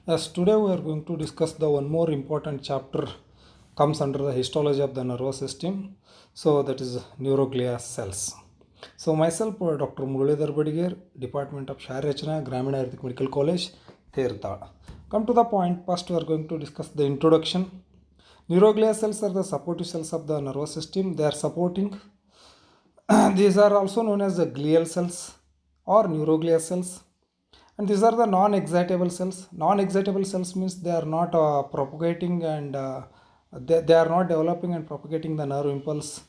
Yes, today we are going to discuss the one more important chapter comes under the histology of the nervous system. So that is neuroglia cells. So myself, Dr. Muralidhar Badigir, Department of Sharirachana, Grameen Ayurvedic Medical College, Tirtha. Come to the point. First, we are going to discuss the introduction. Neuroglia cells are the supportive cells of the nervous system. They are supporting. These are also known as the glial cells or neuroglia cells, and these are the non-excitable cells. Non-excitable cells means they are not propagating and they are not developing and propagating the nerve impulse.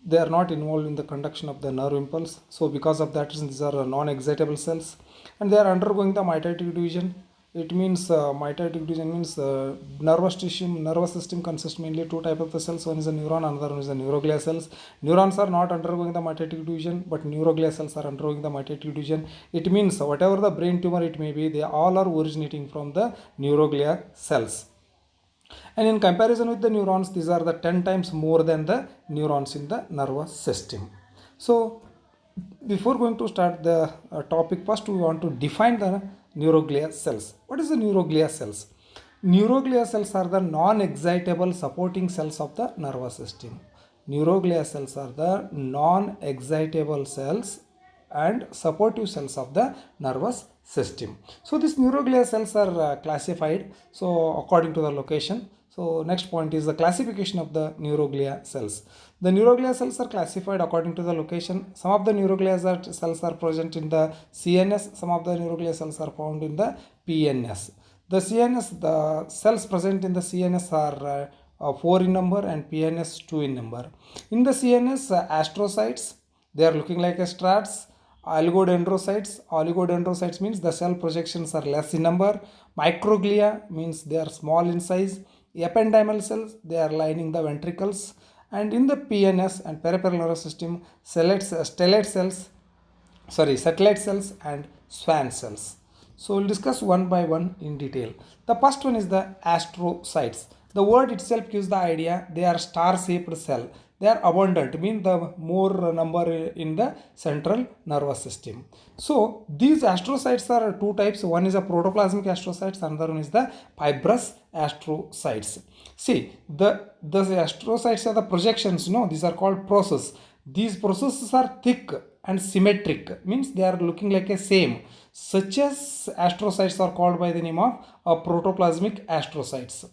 They are not involved in the conduction of the nerve impulse. So because of that reason, these are non-excitable cells, and they are undergoing the mitotic division. It means mitotic division means nervous system consists mainly two type of the cells. One is a neuron, another one is the neuroglia cells. Neurons are not undergoing the mitotic division, but neuroglia cells are undergoing the mitotic division. It means whatever the brain tumor it may be, they all are originating from the neuroglia cells. And in comparison with the neurons, these are the 10 times more than the neurons in the nervous system. So before going to start the topic, first we want to define the neuroglia cells. What is the neuroglia cells? Neuroglia cells are the non-excitable supporting cells of the nervous system. Neuroglia cells are the non-excitable cells and supportive cells of the nervous system. So these neuroglia cells are classified so according to the location. So next point is the classification of the neuroglia cells. The neuroglia cells are classified according to the location. Some of the neuroglia cells are present in the CNS, some of the neuroglia cells are found in the PNS. The CNS, the cells present in the CNS are 4 in number and PNS 2 in number. In the CNS, astrocytes, they are looking like a strats. Oligodendrocytes means the cell projections are less in number. Microglia means they are small in size. Ependymal cells, they are lining the ventricles. And in the PNS and peripheral nervous system, satellite cells and Schwann cells. So we'll discuss one by one in detail. The first one is the astrocytes. The word itself gives the idea they are star-shaped cell. They are abundant, mean the more number in the central nervous system. So these astrocytes are two types. One is a protoplasmic astrocytes, another one is the fibrous astrocytes. See, the astrocytes are the projections, these are called process. These processes are thick and symmetric, means they are looking like a same. Such as astrocytes are called by the name of protoplasmic astrocytes.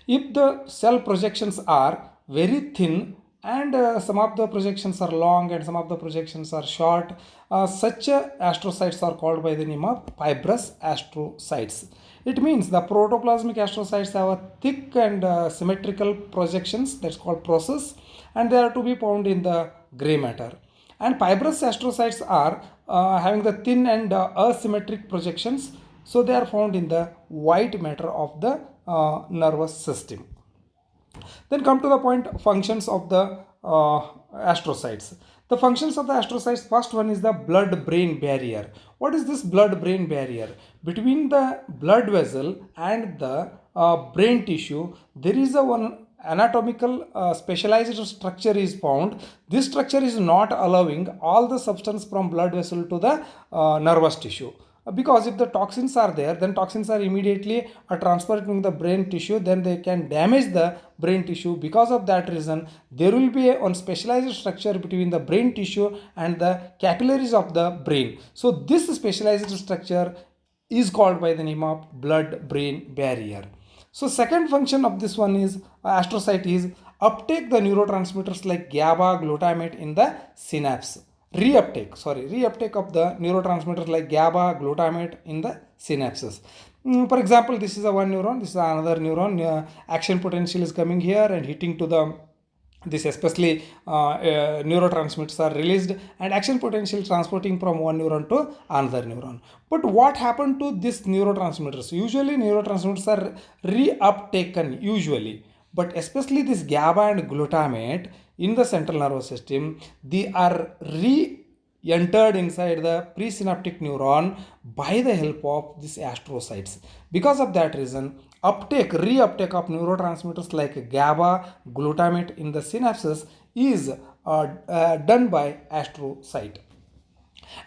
If the cell projections are very thin and some of the projections are long and some of the projections are short, such astrocytes are called by the name of fibrous astrocytes. It means the protoplasmic astrocytes have a thick and symmetrical projections, that's called process, and they are to be found in the gray matter. And fibrous astrocytes are having the thin and asymmetric projections, so they are found in the white matter of the nervous system. Then come to the point functions of the astrocytes. The functions of the astrocytes, first one is the blood-brain barrier. What is this blood-brain barrier? Between the blood vessel and the brain tissue, there is a one anatomical specialized structure is found. This structure is not allowing all the substance from blood vessel to the nervous tissue, because if the toxins are there, then toxins are immediately transferred to the brain tissue, then they can damage the brain tissue. Because of that reason, there will be a one specialized structure between the brain tissue and the capillaries of the brain. So this specialized structure is called by the name of blood brain barrier. So second function of this one is astrocyte is uptake the neurotransmitters like GABA, glutamate in the synapse. Reuptake of the neurotransmitters like GABA, glutamate in the synapses. For example, this is a one neuron, this is another neuron. Action potential is coming here and hitting to the this, especially neurotransmitters are released and action potential transporting from one neuron to another neuron. But what happened to these neurotransmitters? Usually neurotransmitters are reuptaken usually, but especially this GABA and glutamate in the central nervous system, they are entered inside the presynaptic neuron by the help of these astrocytes. Because of that reason, reuptake of neurotransmitters like GABA, glutamate in the synapses is done by astrocyte.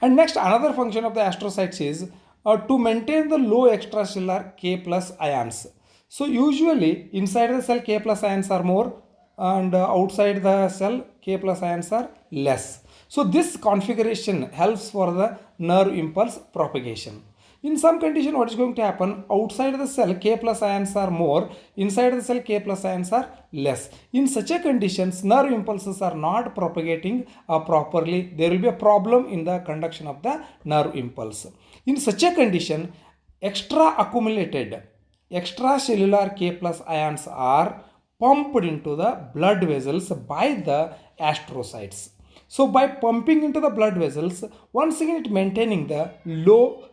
And next, another function of the astrocytes is to maintain the low extracellular K plus ions. So usually inside the cell K plus ions are more and outside the cell K plus ions are less. So this configuration helps for the nerve impulse propagation. In some condition, what is going to happen? Outside the cell K plus ions are more, inside the cell K plus ions are less. In such a conditions, nerve impulses are not propagating properly. There will be a problem in the conduction of the nerve impulse. In such a condition, extra accumulated extracellular K plus ions are pumped into the blood vessels by the astrocytes. So by pumping into the blood vessels, once again it maintaining the low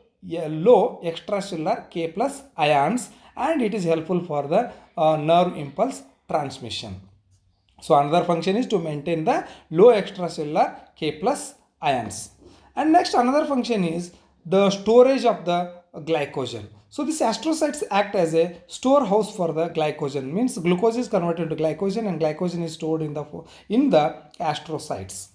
extracellular K plus ions, and it is helpful for the nerve impulse transmission. So another function is to maintain the low extracellular K plus ions. And next another function is the storage of the glycogen. So these astrocytes act as a storehouse for the glycogen. Means glucose is converted to glycogen and glycogen is stored in the astrocytes.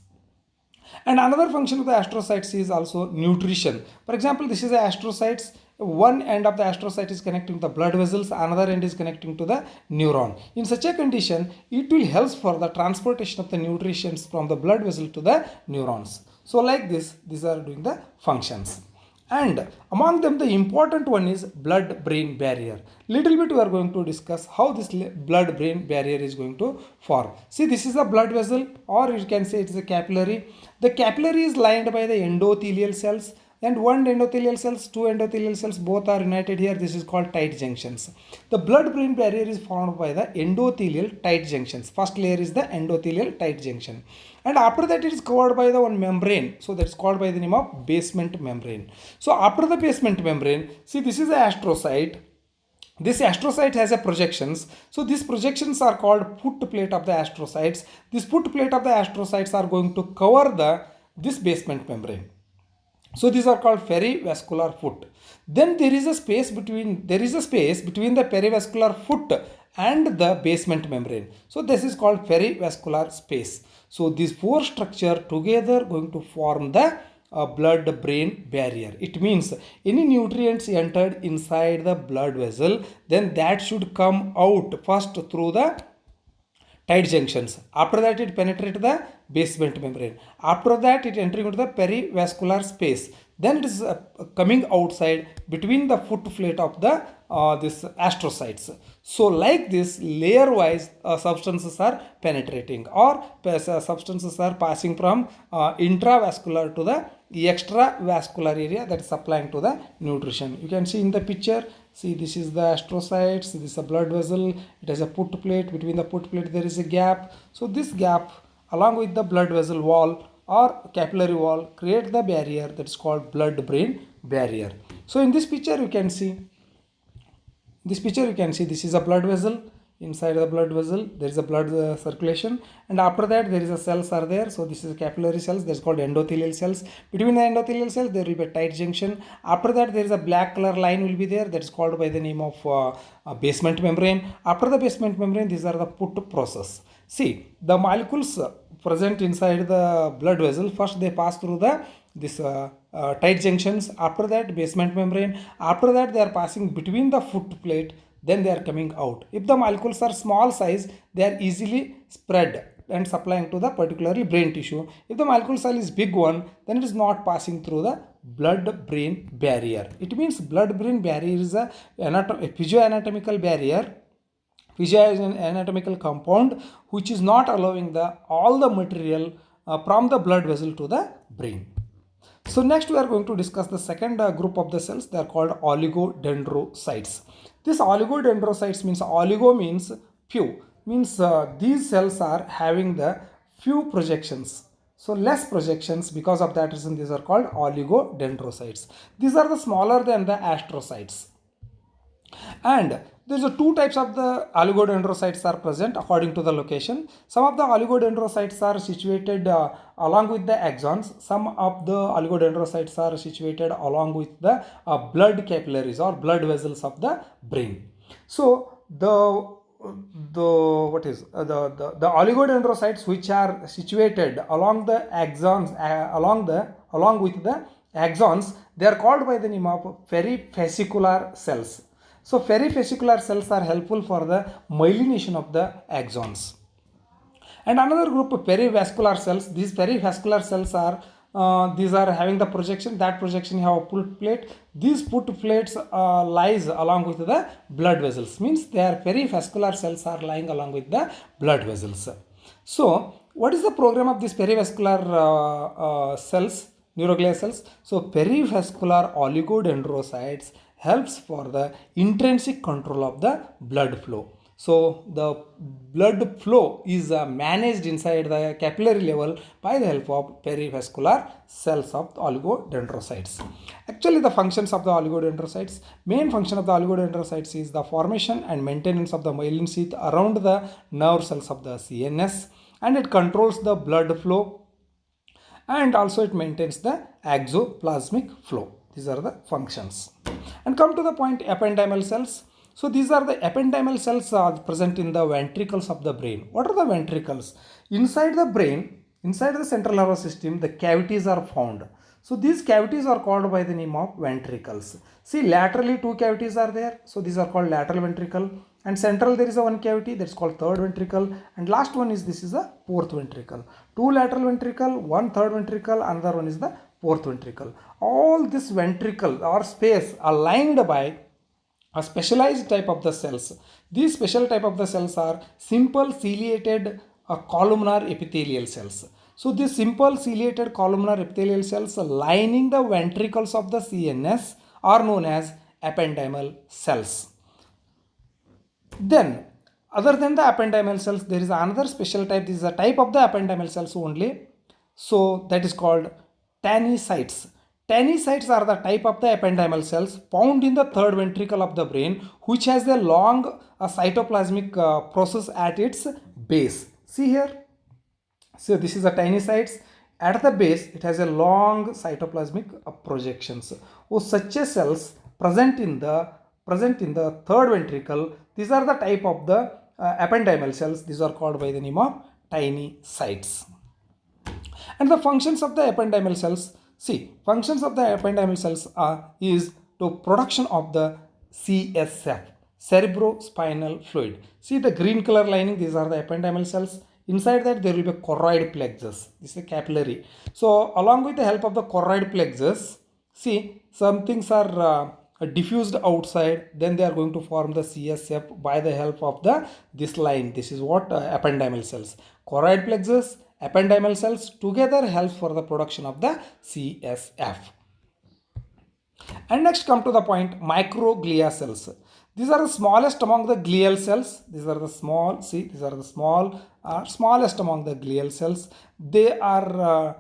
And another function of the astrocytes is also nutrition. For example, this is the astrocytes. One end of the astrocyte is connecting to the blood vessels, another end is connecting to the neuron. In such a condition, it will help for the transportation of the nutrients from the blood vessel to the neurons. So like this, these are doing the functions. And among them, the important one is blood-brain barrier. Little bit we are going to discuss how this blood-brain barrier is going to form. See, this is a blood vessel, or you can say it is a capillary. The capillary is lined by the endothelial cells, and one endothelial cells, two endothelial cells, both are united here. This is called tight junctions. The blood-brain barrier is formed by the endothelial tight junctions. First layer is the endothelial tight junction, and after that it is covered by the one membrane. So that's called by the name of basement membrane. So after the basement membrane, see, this is the astrocyte. This astrocyte has a projections. So these projections are called foot plate of the astrocytes. This foot plate of the astrocytes are going to cover this basement membrane. So these are called perivascular foot. Then there is a space between the perivascular foot and the basement membrane. So this is called perivascular space. So these four structure together going to form the blood-brain barrier. It means any nutrients entered inside the blood vessel, then that should come out first through the tight junctions. After that it penetrates the basement membrane. After that it entering into the perivascular space. Then it is coming outside between the foot plate of the this astrocytes. So like this, layer wise substances are penetrating, or substances are passing from intravascular to the extravascular area, that is supplying to the nutrition. You can see in the picture. See, this is the astrocytes, this is a blood vessel, it has a foot plate, between the foot plate there is a gap. So this gap along with the blood vessel wall or capillary wall create the barrier that is called blood-brain barrier. So in this picture you can see, this is a blood vessel. Inside the blood vessel there is a blood circulation, and after that there is a cells are there. So this is capillary cells, that's called endothelial cells. Between the endothelial cells there will be a tight junction. After that there is a black color line will be there, that is called by the name of basement membrane. After the basement membrane, these are the put process. See, the molecules present inside the blood vessel, first they pass through this tight junctions, after that basement membrane, after that they are passing between the foot plate, then they are coming out. If the molecules are small size, they are easily spread and supplying to the particularly brain tissue. If the molecule size is big one, then it is not passing through the blood-brain barrier. It means blood-brain barrier is a physioanatomical barrier. Physio is an anatomical compound which is not allowing all the material from the blood vessel to the brain. So next we are going to discuss the second group of the cells. They are called oligodendrocytes. This oligodendrocytes means, oligo means few, means these cells are having the few projections. So less projections, because of that reason these are called oligodendrocytes. These are the smaller than the astrocytes. And there's two types of the oligodendrocytes are present according to the location. Some of the oligodendrocytes are situated along with the axons. Some of the oligodendrocytes are situated along with the blood capillaries or blood vessels of the brain. So the oligodendrocytes which are situated along the axons along with the axons, they are called by the name of perivesicular cells. So perivesicular cells are helpful for the myelination of the axons. And another group of perivascular cells. These perivascular cells are these are having the projection. That projection you have a put plate. These put plates lies along with the blood vessels. Means their perivascular cells are lying along with the blood vessels. So what is the program of these perivascular cells, neuroglial cells? So perivascular oligodendrocytes helps for the intrinsic control of the blood flow. So the blood flow is managed inside the capillary level by the help of perivascular cells of the oligodendrocytes. Actually, the functions of the oligodendrocytes, main function of the oligodendrocytes is the formation and maintenance of the myelin sheath around the nerve cells of the CNS, and it controls the blood flow, and also it maintains the exoplasmic flow. These are the functions. And come to the point, ependymal cells. So these are the ependymal cells present in the ventricles of the brain. What are the ventricles? Inside the brain, inside the central nervous system, the cavities are found. So these cavities are called by the name of ventricles. See, laterally two cavities are there. So these are called lateral ventricle. And central there is a one cavity, that's called third ventricle. And last one is, this is a fourth ventricle. Two lateral ventricle, one third ventricle, another one is the fourth ventricle. All this ventricle or space are lined by a specialized type of the cells. These special type of the cells are simple ciliated columnar epithelial cells. So these simple ciliated columnar epithelial cells lining the ventricles of the CNS are known as ependymal cells. Then, other than the ependymal cells, there is another special type. This is a type of the ependymal cells only. So that is called tanycytes. Tanycytes are the type of the ependymal cells found in the third ventricle of the brain, which has a long cytoplasmic process at its base. See here. So this is a tanycytes. At the base, it has a long cytoplasmic projections. Oh, such a cells present in the third ventricle. These are the type of the ependymal cells. These are called by the name of tanycytes. And the functions of the ependymal cells. See, functions of the ependymal cells is to production of the CSF, cerebrospinal fluid. See the green color lining, these are the ependymal cells. Inside that there will be a choroid plexus. This is a capillary. So along with the help of the choroid plexus, see, some things are diffused outside, then they are going to form the CSF by the help of this line. This is what ependymal cells. Choroid plexus, ependymal cells together helps for the production of the CSF. And next come to the point, microglia cells. These are the smallest among the glial cells. These are the small, see, these are the smallest among the glial cells. They are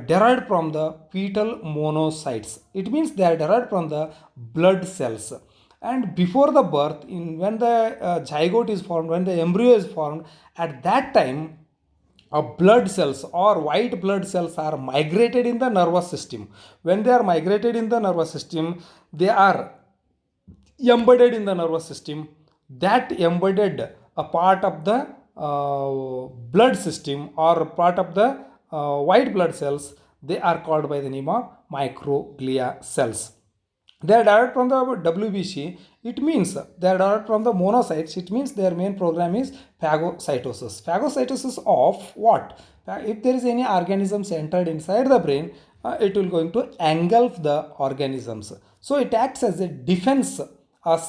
derived from the fetal monocytes. It means they are derived from the blood cells. And before the birth, when the zygote is formed, when the embryo is formed, at that time, blood cells or white blood cells are migrated in the nervous system. When they are migrated in the nervous system, they are embedded in the nervous system. That embedded a part of the blood system or part of the white blood cells, they are called by the name of microglia cells. They are derived from the WBC. It means they are derived from the monocytes. It means their main program is phagocytosis. Phagocytosis of what? If there is any organisms entered inside the brain, it will going to engulf the organisms. So it acts as a defense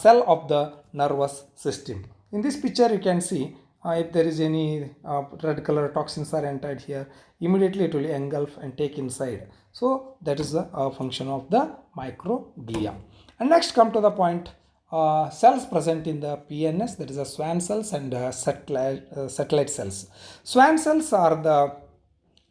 cell of the nervous system. In this picture, you can see if there is any red color toxins are entered here, immediately it will engulf and take inside. So that is the function of the microglia. And next come to the point, cells present in the PNS, that is the Schwann cells and satellite cells. Schwann cells are the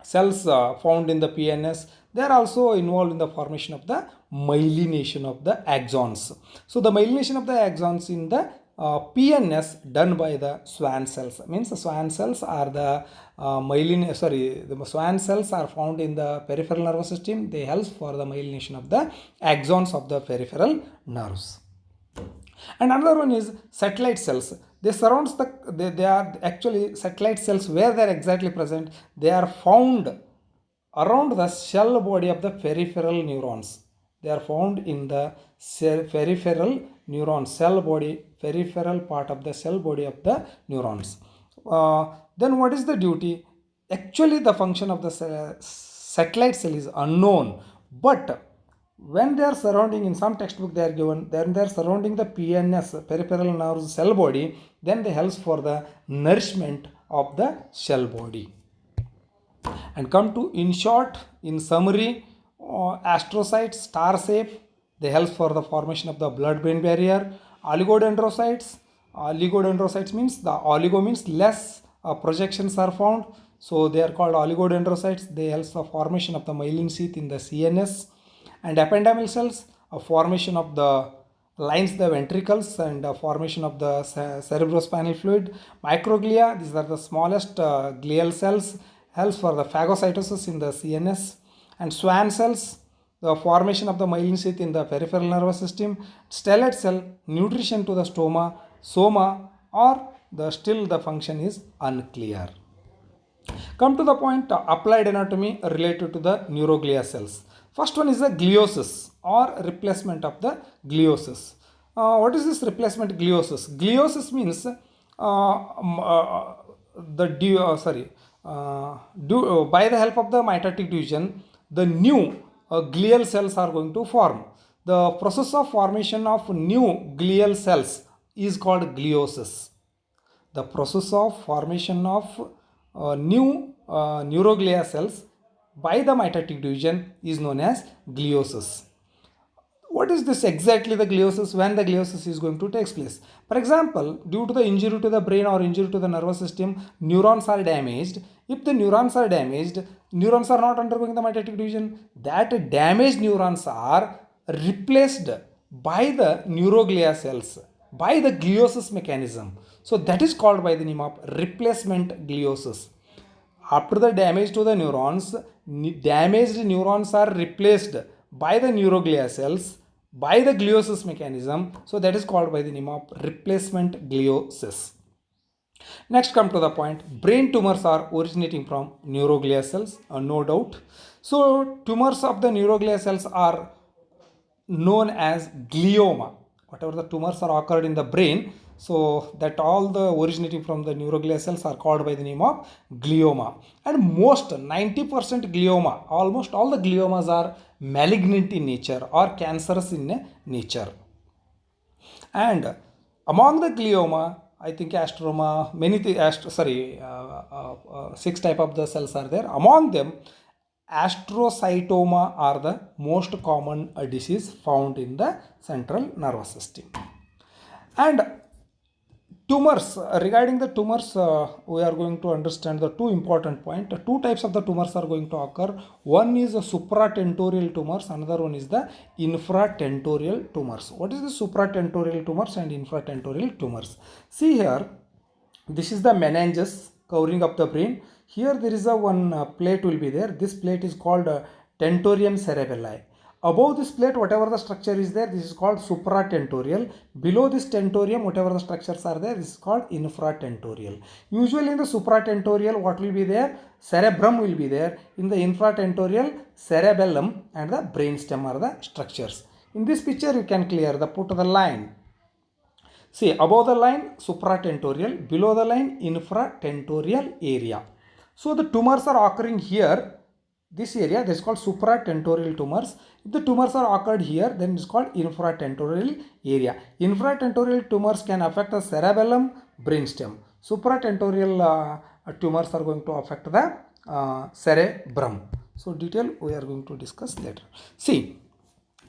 cells found in the PNS. They are also involved in the formation of the myelination of the axons. So the myelination of the axons in the PNS done by the Schwann cells. Means the Schwann cells are the the Schwann cells are found in the peripheral nervous system. They help for the myelination of the axons of the peripheral nerves. And another one is satellite cells. They surrounds they are actually satellite cells. Where they are exactly present, they are found around the cell body of the peripheral neurons. They are found in the peripheral neurons, cell body, peripheral part of the cell body of the neurons. Then what is the duty? Actually, the function of the satellite cell is unknown, but when they are surrounding, in some textbook they are given, then they are surrounding the PNS, peripheral nerve cell body, then they help for the nourishment of the cell body. And come to, in short, in summary, astrocytes, star shape, they help for the formation of the blood-brain barrier. Oligodendrocytes means, the oligo means less projections are found, so they are called oligodendrocytes. They help the formation of the myelin sheath in the CNS. And ependymal cells, a formation of the lines the ventricles and formation of the cerebrospinal fluid. Microglia, these are the smallest glial cells, helps for the phagocytosis in the CNS. And Schwann cells, the formation of the myelin sheath in the peripheral nervous system. Stellate cell, nutrition to the soma, or still the function is unclear. Come to the point, applied anatomy related to the neuroglia cells. First one is the gliosis or replacement of the gliosis. What is this replacement gliosis? Gliosis means by the help of the mitotic division, the new glial cells are going to form. The process of formation of new glial cells is called gliosis. The process of formation of new neuroglia cells by the mitotic division is known as gliosis. What is this exactly, the gliosis, when the gliosis is going to take place? For example, due to the injury to the brain or injury to the nervous system, neurons are damaged. If the neurons are damaged, neurons are not undergoing the mitotic division. That damaged neurons are replaced by the neuroglia cells, by the gliosis mechanism. So that is called by the name of replacement gliosis. After the damage to the neurons, damaged neurons are replaced by the neuroglia cells by the gliosis mechanism. So that is called by the name of replacement gliosis. Next, come to the point, brain tumors are originating from neuroglia cells, no doubt. So tumors of the neuroglia cells are known as glioma. Whatever the tumors are occurred in the brain, so that all the originating from the neuroglia cells are called by the name of glioma. And most 90% glioma, almost all the gliomas are malignant in nature or cancerous in nature. And among the glioma, I think astroma, six type of the cells are there. Among them, astrocytoma are the most common disease found in the central nervous system. And tumors, regarding the tumors, we are going to understand the two important points. Two types of the tumors are going to occur. One is the supratentorial tumors, another one is the infratentorial tumors. What is the supratentorial tumors and infratentorial tumors? See here, this is the meninges covering up the brain. Here there is a one plate will be there. This plate is called tentorium cerebelli. Above this plate, whatever the structure is there, this is called supratentorial. Below this tentorium, whatever the structures are there, this is called infratentorial. Usually in the supratentorial, what will be there? Cerebrum will be there. In the infratentorial, cerebellum and the brainstem are the structures. In this picture, you can put the line. See, above the line, supratentorial, below the line, infratentorial area. So the tumors are occurring here. This area, this is called supratentorial tumors. If the tumors are occurred here, then it is called infratentorial area. Infratentorial tumors can affect the cerebellum, brainstem. Supratentorial tumors are going to affect the cerebrum. So detail we are going to discuss later. See,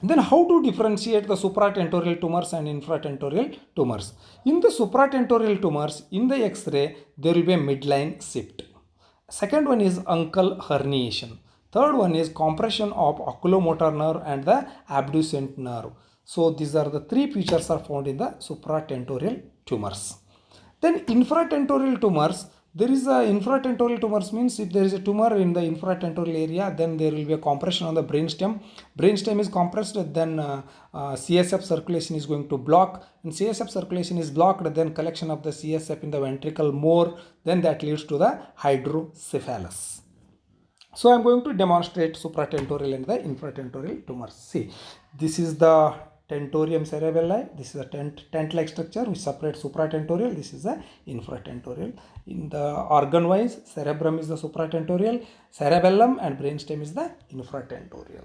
then how to differentiate the supratentorial tumors and infratentorial tumors? In the supratentorial tumors, in the X-ray, there will be a midline shift. Second one is uncal herniation. Third one is compression of oculomotor nerve and the abducent nerve. So these are the three features are found in the supratentorial tumors. Then infratentorial tumors, there is a infratentorial tumors means if there is a tumor in the infratentorial area, then there will be a compression on the brainstem. Brainstem is compressed, then CSF circulation is going to block. And CSF circulation is blocked, then collection of the CSF in the ventricle more, then that leads to the hydrocephalus. So I'm going to demonstrate supratentorial and the infratentorial tumors. See, this is the tentorium cerebelli. This is a tent-like structure which separates supratentorial. This is the infratentorial. In the organ-wise, cerebrum is the supratentorial, cerebellum and brainstem is the infratentorial.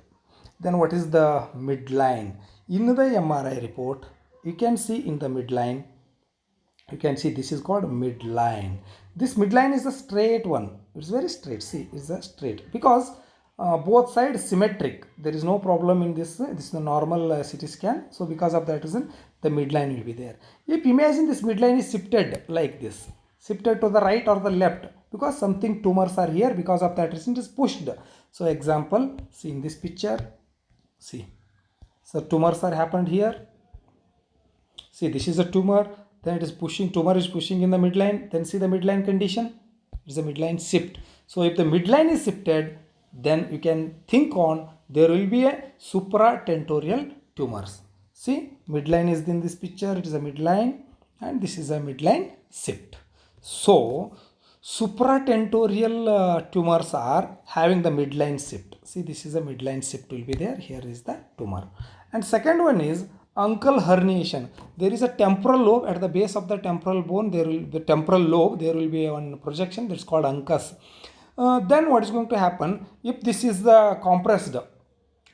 Then what is the midline? In the MRI report, you can see in the midline, you can see this is called midline. This midline is a straight one. It's very straight. See, it's a straight because both sides symmetric. There is no problem in this. This is the normal CT scan. So because of that reason, the midline will be there. If imagine this midline is shifted like this, shifted to the right or the left, because something tumors are here, because of that reason it is pushed. So example, see in this picture, see, so tumors are happened here. See, this is a tumor, then it is pushing, tumor is pushing in the midline, then see the midline condition, it is a midline shift. So if the midline is shifted, then you can think on there will be a supratentorial tumors. See, midline is in this picture, it is a midline and this is a midline shift. So supratentorial tumors are having the midline shift. See, this is a midline shift will be there, here is the tumor. And second one is uncal herniation. There is a temporal lobe at the base of the temporal bone, there will be temporal lobe, there will be one projection that's called uncus. Then what is going to happen if this is the compressed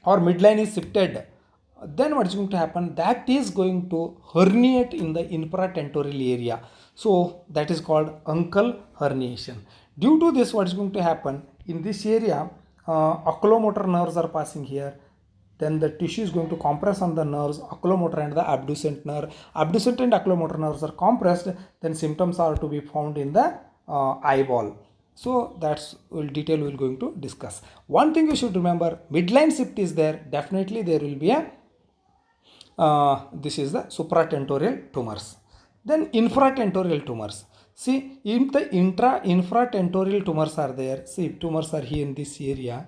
or midline is shifted, then what is going to happen, that is going to herniate in the infratentorial area. So that is called uncal herniation. Due to this, what is going to happen in this area, oculomotor nerves are passing here, then the tissue is going to compress on the nerves, oculomotor and the abducent nerve. Abducent and oculomotor nerves are compressed, then symptoms are to be found in the eyeball. So that's detail we're going to discuss. One thing you should remember, midline shift is there, definitely there will be a this is the supratentorial tumors. Then infratentorial tumors. See, if the infratentorial tumors are there, see tumors are here in this area.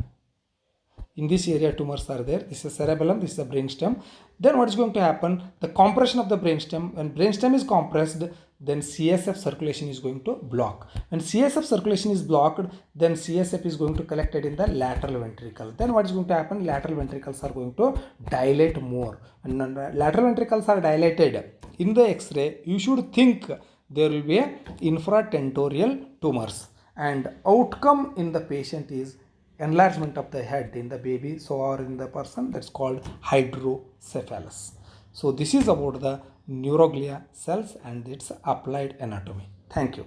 In this area tumors are there. This is cerebellum, this is the brainstem. Then what is going to happen? The compression of the brainstem. When brainstem is compressed, then CSF circulation is going to block. When CSF circulation is blocked, then CSF is going to collect it in the lateral ventricle. Then what is going to happen? Lateral ventricles are going to dilate more. And lateral ventricles are dilated. In the X-ray, you should think there will be a infratentorial tumors. And outcome in the patient is enlargement of the head in the baby, so or in the person, that's called hydrocephalus. So this is about the neuroglia cells and its applied anatomy. Thank you.